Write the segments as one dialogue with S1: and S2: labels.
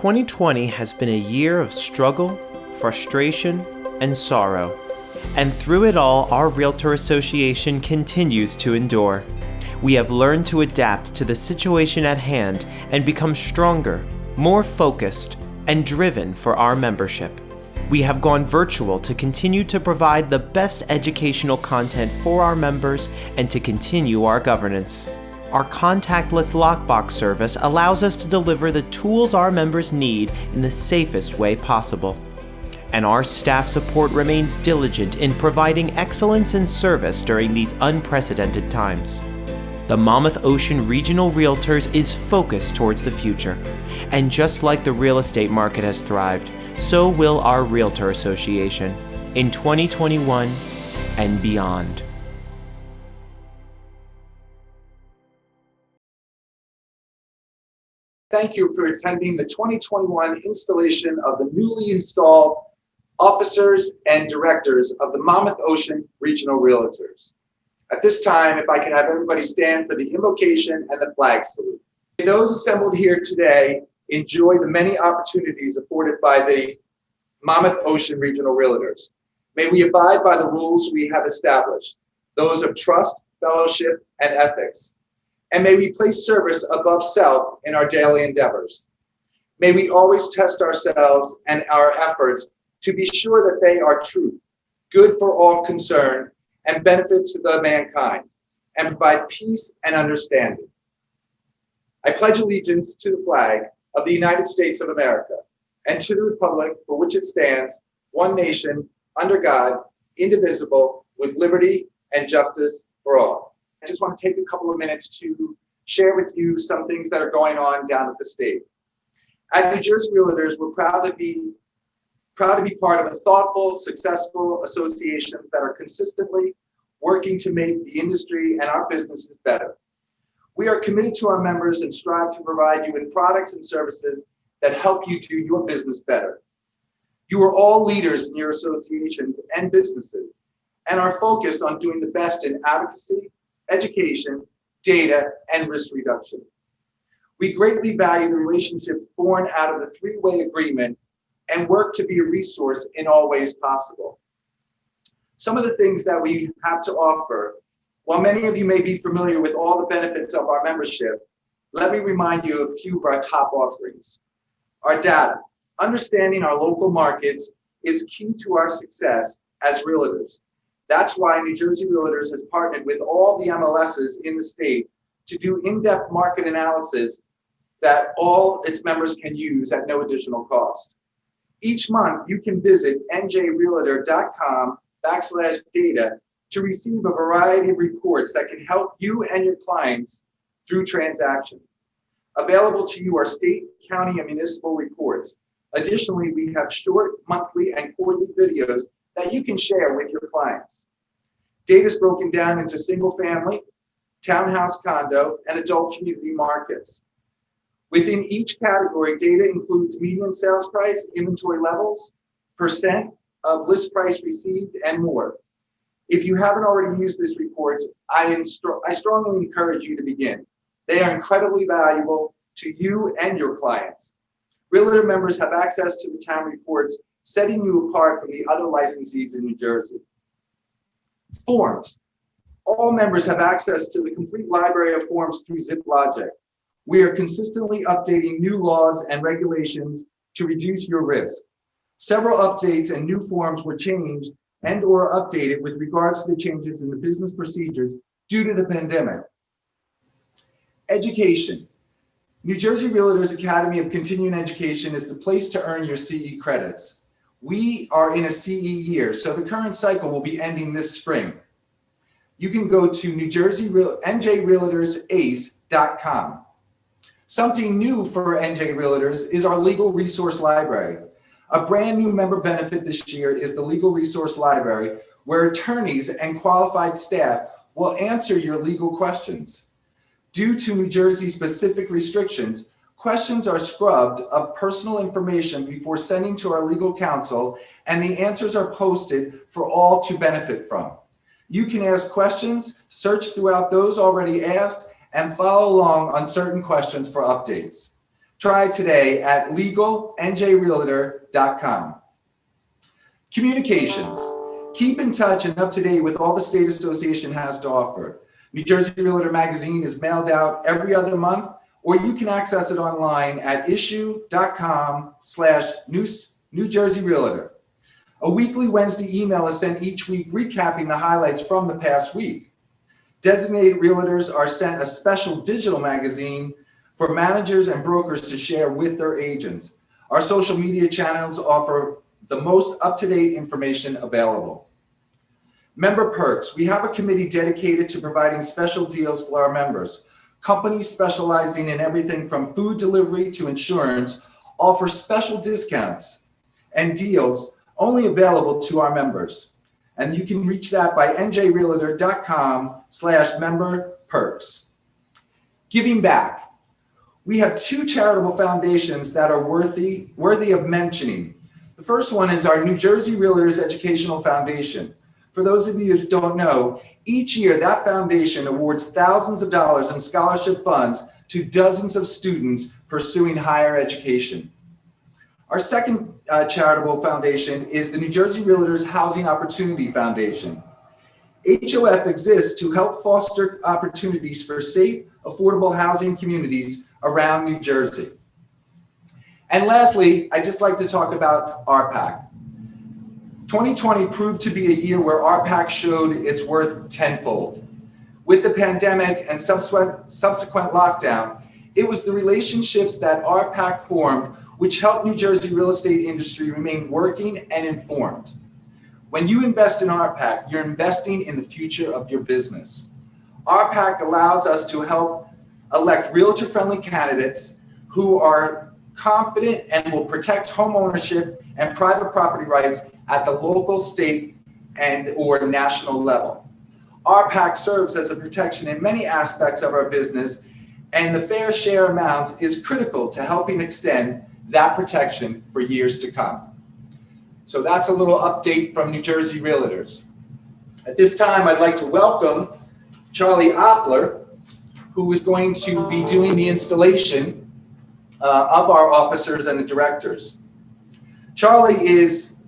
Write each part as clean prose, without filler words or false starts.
S1: 2020 has been a year of struggle, frustration, and sorrow. And through it all, our Realtor Association continues to endure. We have learned to adapt to the situation at hand and become stronger, more focused, and driven for our membership. We have gone virtual to continue to provide the best educational content for our members and to continue our governance. Our contactless lockbox service allows us to deliver the tools our members need in the safest way possible. And our staff support remains diligent in providing excellence in service during these unprecedented times. The Monmouth Ocean Regional Realtors is focused towards the future. And just like the real estate market has thrived, so will our Realtor Association in 2021 and beyond.
S2: Thank you for attending the 2021 installation of the newly installed officers and directors of the Monmouth Ocean Regional Realtors. At this time, if I could have everybody stand for the invocation and the flag salute. May those assembled here today enjoy the many opportunities afforded by the Monmouth Ocean Regional Realtors. May we abide by the rules we have established, those of trust, fellowship, and ethics. And may we place service above self in our daily endeavors. May we always test ourselves and our efforts to be sure that they are true, good for all concerned, and benefit to the mankind, and provide peace and understanding. I pledge allegiance to the flag of the United States of America and to the republic for which it stands, one nation, under God, indivisible, with liberty and justice for all. I just want to take a couple of minutes to share with you some things that are going on down at the state. At New Jersey Realtors, we're proud to be part of a thoughtful, successful association that are consistently working to make the industry and our businesses better. We are committed to our members and strive to provide you with products and services that help you do your business better. You are all leaders in your associations and businesses and are focused on doing the best in advocacy, education, data, and risk reduction. We greatly value the relationships born out of the three-way agreement and work to be a resource in all ways possible. Some of the things that we have to offer, while many of you may be familiar with all the benefits of our membership, let me remind you of a few of our top offerings. Our data. Understanding our local markets is key to our success as realtors. That's why New Jersey Realtors has partnered with all the MLSs in the state to do in-depth market analysis that all its members can use at no additional cost. Each month, you can visit njrealtor.com/data to receive a variety of reports that can help you and your clients through transactions. Available to you are state, county, and municipal reports. Additionally, we have short, monthly, and quarterly videos that you can share with your clients. Data is broken down into single-family, townhouse condo, and adult community markets. Within each category, data includes median sales price, inventory levels, percent of list price received, and more. If you haven't already used these reports, I strongly encourage you to begin. They are incredibly valuable to you and your clients. Realtor members have access to the town reports, setting you apart from the other licensees in New Jersey. Forms. All members have access to the complete library of forms through ZipLogic. We are consistently updating new laws and regulations to reduce your risk. Several updates and new forms were changed and or updated with regards to the changes in the business procedures due to the pandemic. Education. New Jersey Realtors Academy of Continuing Education is the place to earn your CE credits. We are in a CE year, so the current cycle will be ending this spring. You can go to njrealtorsace.com. Something new for NJ Realtors is our Legal Resource Library. A brand new member benefit this year is the Legal Resource Library, where attorneys and qualified staff will answer your legal questions. Due to New Jersey specific restrictions, questions are scrubbed of personal information before sending to our legal counsel, and the answers are posted for all to benefit from. You can ask questions, search throughout those already asked, and follow along on certain questions for updates. Try today at legalnjrealtor.com. Communications. Keep in touch and up to date with all the state association has to offer. New Jersey Realtor magazine is mailed out every other month, or you can access it online at issue.com/New Jersey Realtor. A weekly Wednesday email is sent each week recapping the highlights from the past week. Designated realtors are sent a special digital magazine for managers and brokers to share with their agents. Our social media channels offer the most up-to-date information available. Member perks. We have a committee dedicated to providing special deals for our members. Companies specializing in everything from food delivery to insurance offer special discounts and deals only available to our members. And you can reach that by njrealtor.com/member perks. Giving back. We have two charitable foundations that are worthy of mentioning. The first one is our New Jersey Realtors Educational Foundation. For those of you who don't know, each year that foundation awards thousands of dollars in scholarship funds to dozens of students pursuing higher education. Our second charitable foundation is the New Jersey Realtors Housing Opportunity Foundation. HOF exists to help foster opportunities for safe, affordable housing communities around New Jersey. And lastly, I'd just like to talk about RPAC. 2020 proved to be a year where RPAC showed its worth tenfold. With the pandemic and subsequent lockdown, it was the relationships that RPAC formed which helped New Jersey real estate industry remain working and informed. When you invest in RPAC, you're investing in the future of your business. RPAC allows us to help elect realtor-friendly candidates who are confident and will protect home ownership and private property rights at the local, state, and or national level. RPAC serves as a protection in many aspects of our business, and the fair share amounts is critical to helping extend that protection for years to come. So that's a little update from New Jersey Realtors. At this time, I'd like to welcome Charlie Oppler, who is going to be doing the installation of our officers and the directors. Charlie is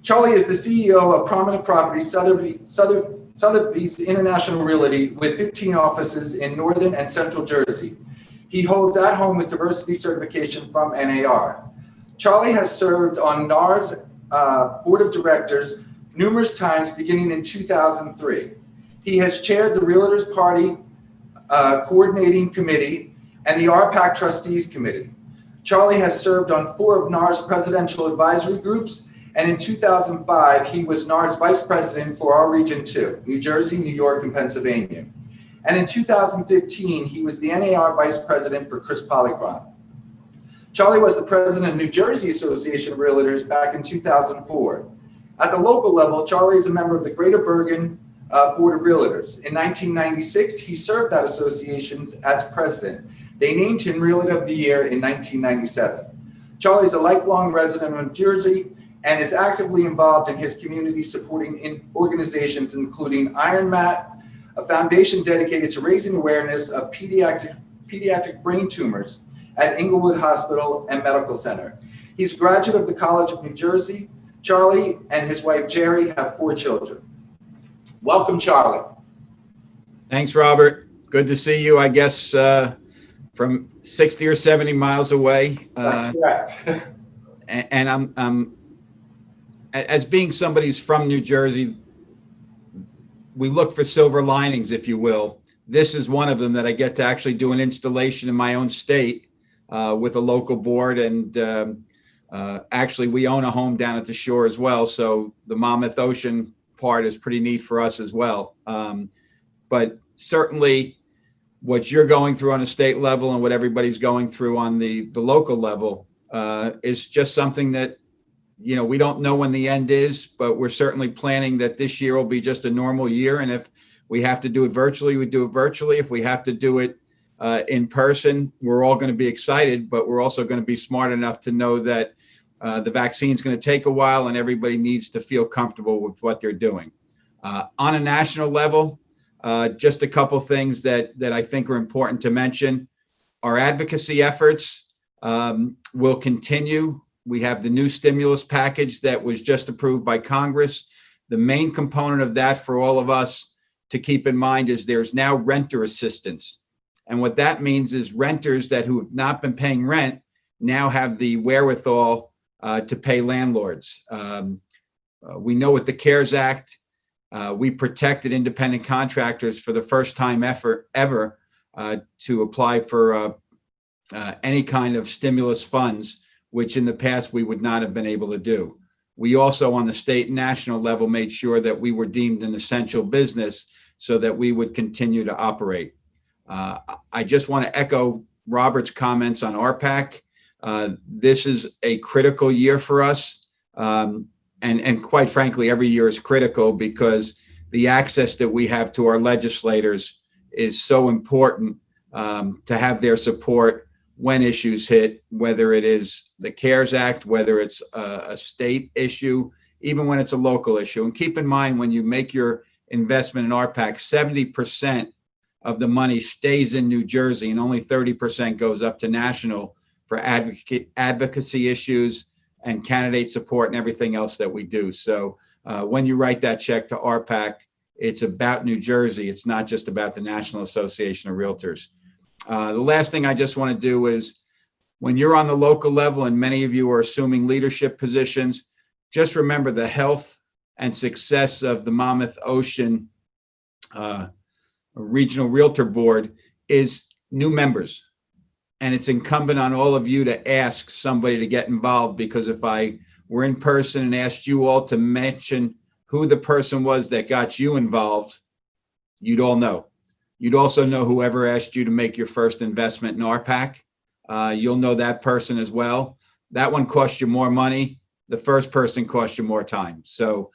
S2: the CEO of Prominent Properties Sotheby's International Realty with 15 offices in Northern and Central Jersey. He holds at home with diversity certification from NAR. Charlie has served on NAR's board of directors numerous times beginning in 2003. He has chaired the Realtors Party Coordinating Committee and the RPAC Trustees Committee. Charlie has served on 4 of NAR's presidential advisory groups, and in 2005, he was NAR's vice president for our region 2, New Jersey, New York, and Pennsylvania. And in 2015, he was the NAR vice president for Chris Polycron. Charlie was the president of New Jersey Association of Realtors back in 2004. At the local level, Charlie is a member of the Greater Bergen Board of Realtors. In 1996, he served that association as president. They named him Realtor of the Year in 1997. Charlie is a lifelong resident of New Jersey and is actively involved in his community supporting organizations including Iron Mat, a foundation dedicated to raising awareness of pediatric brain tumors at Inglewood Hospital and Medical Center. He's a graduate of the College of New Jersey. Charlie and his wife, Jerry, have 4 children. Welcome, Charlie.
S3: Thanks, Robert. Good to see you, I guess, from 60 or 70 miles away.
S2: That's correct.
S3: And I'm as being somebody who's from New Jersey, we look for silver linings, if you will. This is one of them, that I get to actually do an installation in my own state with a local board. And actually, we own a home down at the shore as well. So the Monmouth Ocean part is pretty neat for us as well. But certainly what you're going through on a state level and what everybody's going through on the local level is just something that, you know, we don't know when the end is, but we're certainly planning that this year will be just a normal year. And if we have to do it virtually, we do it virtually. If we have to do it in person, we're all going to be excited, but we're also going to be smart enough to know that the vaccine is going to take a while and everybody needs to feel comfortable with what they're doing. On a national level, just a couple things that I think are important to mention. Our advocacy efforts will continue. We have the new stimulus package that was just approved by Congress. The main component of that for all of us to keep in mind is there's now renter assistance. And what that means is renters who have not been paying rent now have the wherewithal to pay landlords. We know with the CARES Act, we protected independent contractors for the first time ever to apply for any kind of stimulus funds, which in the past we would not have been able to do. We also, on the state and national level, made sure that we were deemed an essential business so that we would continue to operate. I just want to echo Robert's comments on RPAC. This is a critical year for us. And quite frankly, every year is critical because the access that we have to our legislators is so important to have their support when issues hit, whether it is the CARES Act, whether it's a state issue, even when it's a local issue. And keep in mind, when you make your investment in RPAC, 70% of the money stays in New Jersey and only 30% goes up to national for advocacy issues and candidate support and everything else that we do. So when you write that check to RPAC, it's about New Jersey. It's not just about the National Association of Realtors. The last thing I just want to do is when you're on the local level, and many of you are assuming leadership positions, just remember the health and success of the Monmouth Ocean Regional Realtor Board is new members. And it's incumbent on all of you to ask somebody to get involved, because if I were in person and asked you all to mention who the person was that got you involved, you'd all know. You'd also know whoever asked you to make your first investment in RPAC. You'll know that person as well. That one cost you more money. The first person cost you more time. So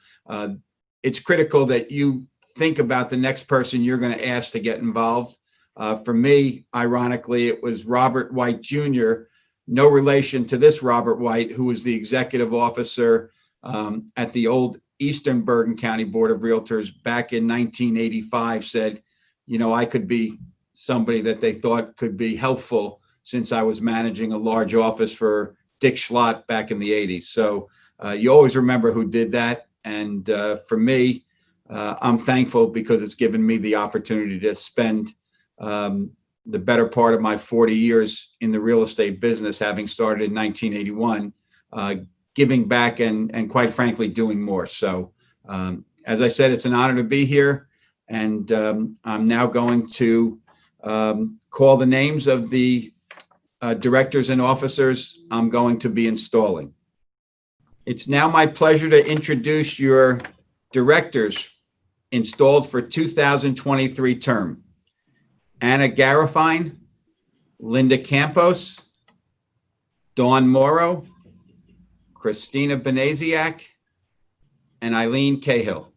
S3: it's critical that you think about the next person you're going to ask to get involved. For me, ironically, it was Robert White Jr., no relation to this Robert White, who was the executive officer at the old Eastern Bergen County Board of Realtors back in 1985, said, you know, I could be somebody that they thought could be helpful since I was managing a large office for Dick Schlott back in the 80s. So you always remember who did that. And for me, I'm thankful because it's given me the opportunity to spend the better part of my 40 years in the real estate business, having started in 1981, giving back and quite frankly, doing more. So as I said, it's an honor to be here. And I'm now going to call the names of the directors and officers I'm going to be installing. It's now my pleasure to introduce your directors installed for 2023 term. Anna Garifine, Linda Campos, Dawn Morrow, Christina Benaziak, and Eileen Cahill.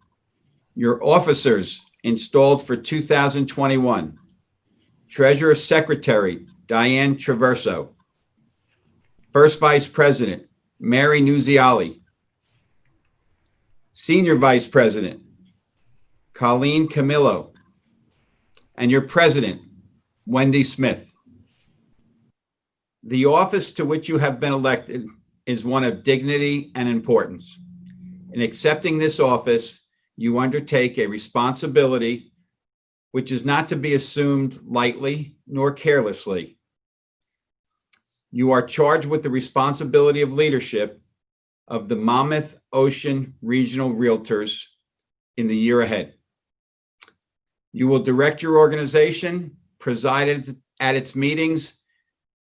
S3: Your officers installed for 2021. Treasurer Secretary, Diane Traverso. First Vice President, Mary Nuziali. Senior Vice President, Colleen Camillo. And your President, Wendy Smith. The office to which you have been elected is one of dignity and importance. In accepting this office, you undertake a responsibility which is not to be assumed lightly nor carelessly. You are charged with the responsibility of leadership of the Monmouth Ocean Regional Realtors in the year ahead. You will direct your organization, preside at its meetings,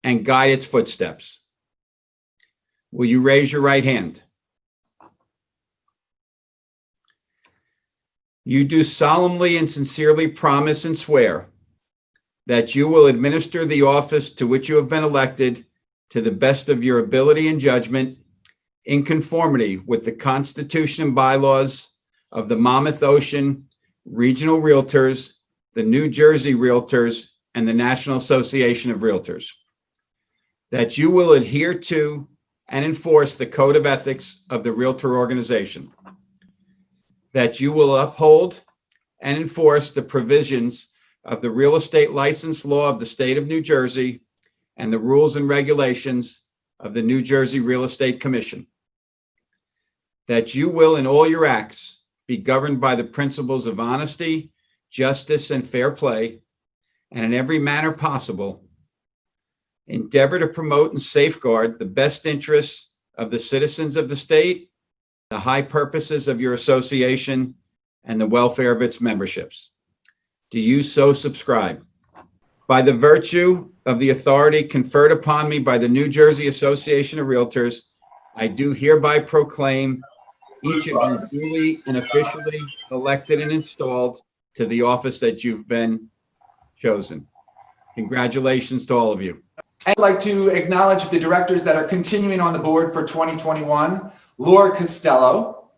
S3: and guide its footsteps. Will you raise your right hand? You do solemnly and sincerely promise and swear that you will administer the office to which you have been elected to the best of your ability and judgment, in conformity with the Constitution and bylaws of the Monmouth Ocean Regional Realtors, the New Jersey Realtors, and the National Association of Realtors. That you will adhere to and enforce the Code of Ethics of the Realtor organization. That you will uphold and enforce the provisions of the real estate license law of the state of New Jersey and the rules and regulations of the New Jersey Real Estate Commission. That you will, in all your acts, be governed by the principles of honesty, justice, and fair play, and in every manner possible, endeavor to promote and safeguard the best interests of the citizens of the state, the high purposes of your association, and the welfare of its memberships. Do you so subscribe? By the virtue of the authority conferred upon me by the New Jersey Association of Realtors, I do hereby proclaim each of you duly and officially elected and installed to the office that you've been chosen. Congratulations to all of you.
S2: I'd like to acknowledge the directors that are continuing on the board for 2021. Laura Costello,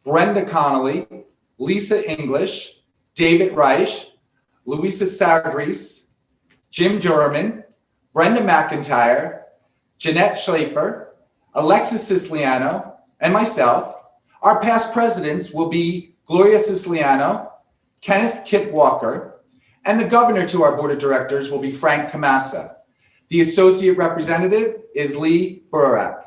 S2: Brenda Connolly, Lisa English, David Reich, Louisa Sargrees, Jim Jurman, Brenda McIntyre, Jeanette Schlafer, Alexis Siciliano, and myself. Our past presidents will be Gloria Siciliano, Kenneth Kip Walker, and the governor to our board of directors will be Frank Camassa. The associate representative is Lee Burak.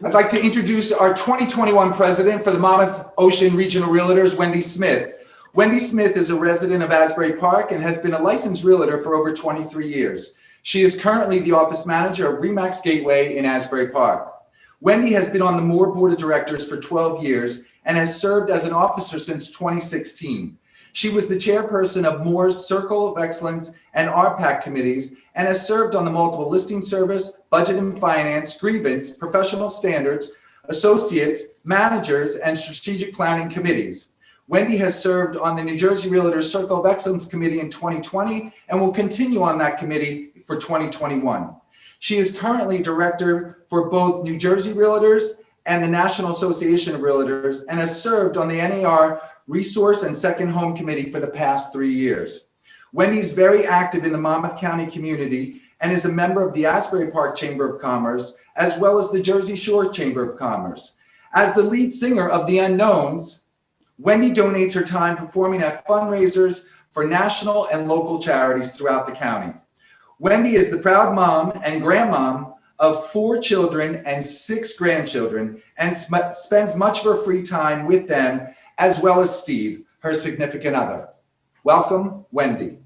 S2: I'd like to introduce our 2021 president for the Monmouth Ocean Regional Realtors, Wendy Smith. Wendy Smith is a resident of Asbury Park and has been a licensed realtor for over 23 years. She is currently the office manager of Remax Gateway in Asbury Park. Wendy has been on the Moore Board of Directors for 12 years and has served as an officer since 2016. She was the chairperson of Moore's Circle of Excellence and RPAC committees and has served on the multiple listing service, budget and finance, grievance, professional standards, associates, managers, and strategic planning committees. Wendy has served on the New Jersey Realtors Circle of Excellence Committee in 2020 and will continue on that committee for 2021. She is currently director for both New Jersey Realtors and the National Association of Realtors and has served on the NAR Resource and Second Home Committee for the past 3 years. Wendy's very active in the Monmouth County community and is a member of the Asbury Park Chamber of Commerce, as well as the Jersey Shore Chamber of Commerce. As the lead singer of The Unknowns, Wendy donates her time performing at fundraisers for national and local charities throughout the county. Wendy is the proud mom and grandmom of 4 children and 6 grandchildren and spends much of her free time with them, as well as Steve, her significant other. Welcome, Wendy.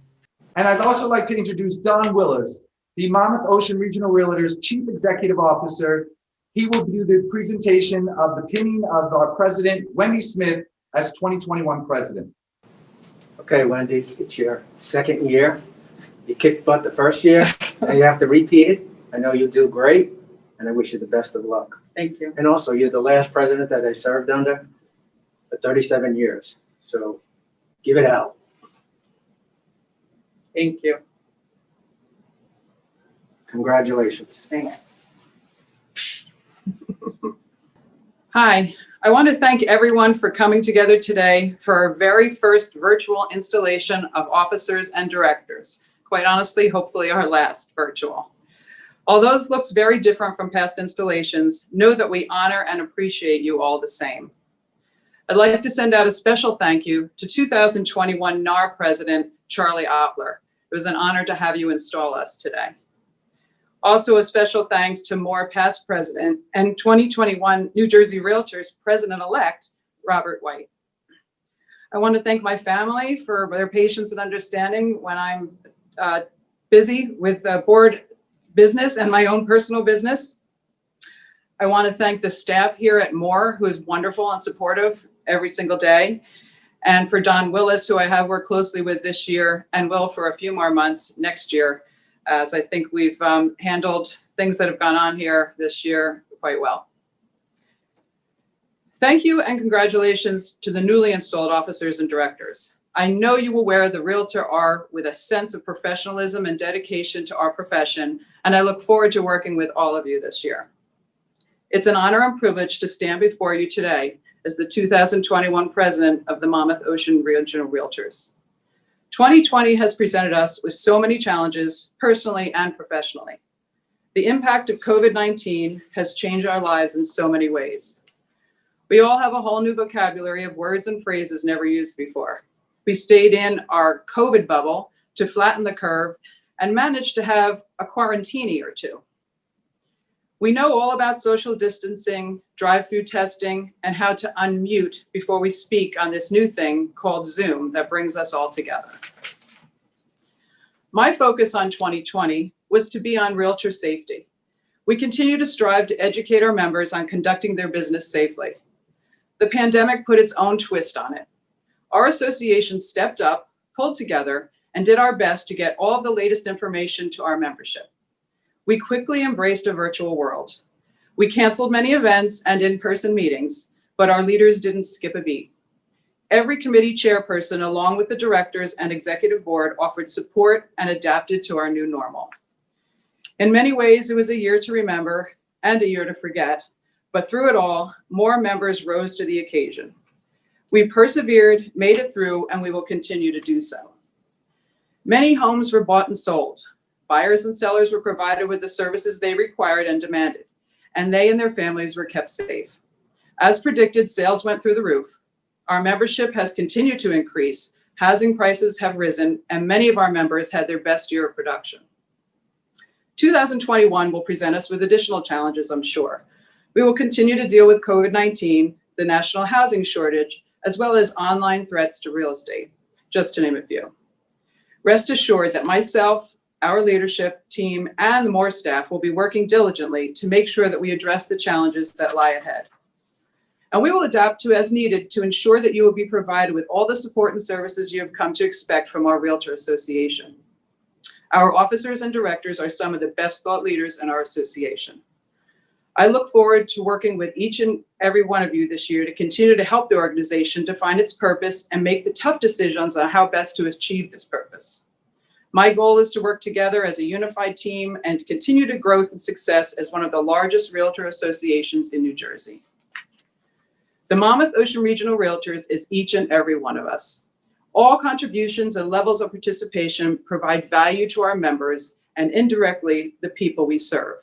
S2: And I'd also like to introduce Don Willis, the Monmouth Ocean Regional Realtors Chief Executive Officer. He will do the presentation of the pinning of our president, Wendy Smith, as 2021 president.
S4: Okay, Wendy, it's your second year. You kicked butt the first year, and you have to repeat it. I know you'll do great, and I wish you the best of luck.
S5: Thank you.
S4: And also, you're the last president that I served under for 37 years, so give it out.
S5: Thank you.
S4: Congratulations.
S5: Thanks. Hi, I want to thank everyone for coming together today for our very first virtual installation of officers and directors. Quite honestly, hopefully our last virtual. Although this looks very different from past installations, know that we honor and appreciate you all the same. I'd like to send out a special thank you to 2021 NAR President Charlie Opler. It was an honor to have you install us today. Also, a special thanks to Moore past president and 2021 New Jersey Realtors President-elect Robert White. I want to thank my family for their patience and understanding when I'm busy with the board business and my own personal business. I want to thank the staff here at Moore, who is wonderful and supportive every single day. And for Don Willis, who I have worked closely with this year and will for a few more months next year, as I think we've handled things that have gone on here this year quite well. Thank you and congratulations to the newly installed officers and directors. I know you will wear the Realtor R with a sense of professionalism and dedication to our profession, and I look forward to working with all of you this year. It's an honor and privilege to stand before you today as the 2021 president of the Monmouth Ocean Regional Realtors. 2020 has presented us with so many challenges, personally and professionally. The impact of COVID-19 has changed our lives in so many ways. We all have a whole new vocabulary of words and phrases never used before. We stayed in our COVID bubble to flatten the curve and managed to have a quarantini or two. We know all about social distancing, drive-through testing, and how to unmute before we speak on this new thing called Zoom that brings us all together. My focus on 2020 was to be on realtor safety. We continue to strive to educate our members on conducting their business safely. The pandemic put its own twist on it. Our association stepped up, pulled together, and did our best to get all of the latest information to our membership. We quickly embraced a virtual world. We canceled many events and in-person meetings, but our leaders didn't skip a beat. Every committee chairperson, along with the directors and executive board, offered support and adapted to our new normal. In many ways, it was a year to remember and a year to forget, but through it all, more members rose to the occasion. We persevered, made it through, and we will continue to do so. Many homes were bought and sold. Buyers and sellers were provided with the services they required and demanded, and they and their families were kept safe. As predicted, sales went through the roof. Our membership has continued to increase, housing prices have risen, and many of our members had their best year of production. 2021 will present us with additional challenges, I'm sure. We will continue to deal with COVID-19, the national housing shortage, as well as online threats to real estate, just to name a few. Rest assured that myself, our leadership team, and the Moore staff will be working diligently to make sure that we address the challenges that lie ahead. And we will adapt to as needed to ensure that you will be provided with all the support and services you have come to expect from our Realtor Association. Our officers and directors are some of the best thought leaders in our association. I look forward to working with each and every one of you this year to continue to help the organization define its purpose and make the tough decisions on how best to achieve this purpose. My goal is to work together as a unified team and continue to growth and success as one of the largest realtor associations in New Jersey. The Monmouth Ocean Regional Realtors is each and every one of us. All contributions and levels of participation provide value to our members and indirectly the people we serve.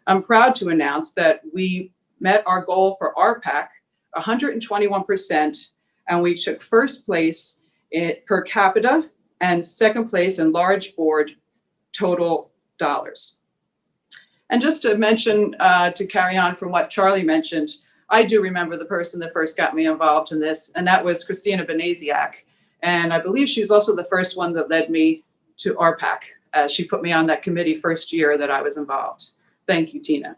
S5: I'm proud to announce that we met our goal for our PAC 121%, and we took first place per capita and second place in large board total dollars. And just to mention, to carry on from what Charlie mentioned, I do remember the person that first got me involved in this, and that was Christina Benaziak. And I believe she was also the first one that led me to RPAC. She put me on that committee first year that I was involved. Thank you, Tina.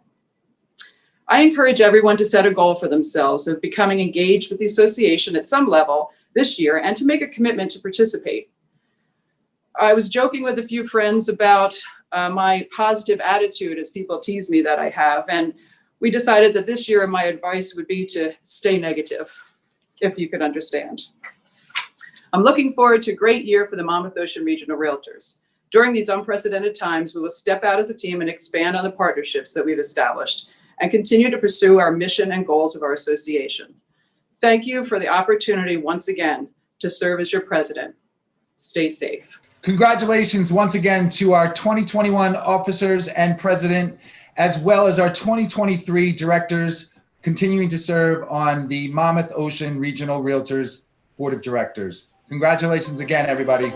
S5: I encourage everyone to set a goal for themselves of becoming engaged with the association at some level this year and to make a commitment to participate. I was joking with a few friends about my positive attitude, as people tease me that I have, and we decided that this year my advice would be to stay negative, if you could understand. I'm looking forward to a great year for the Monmouth Ocean Regional Realtors. During these unprecedented times, we will step out as a team and expand on the partnerships that we've established and continue to pursue our mission and goals of our association. Thank you for the opportunity once again to serve as your president. Stay safe.
S6: Congratulations once again to our 2021 officers and president, as well as our 2023 directors continuing to serve on the Monmouth Ocean Regional Realtors Board of Directors. Congratulations again, everybody.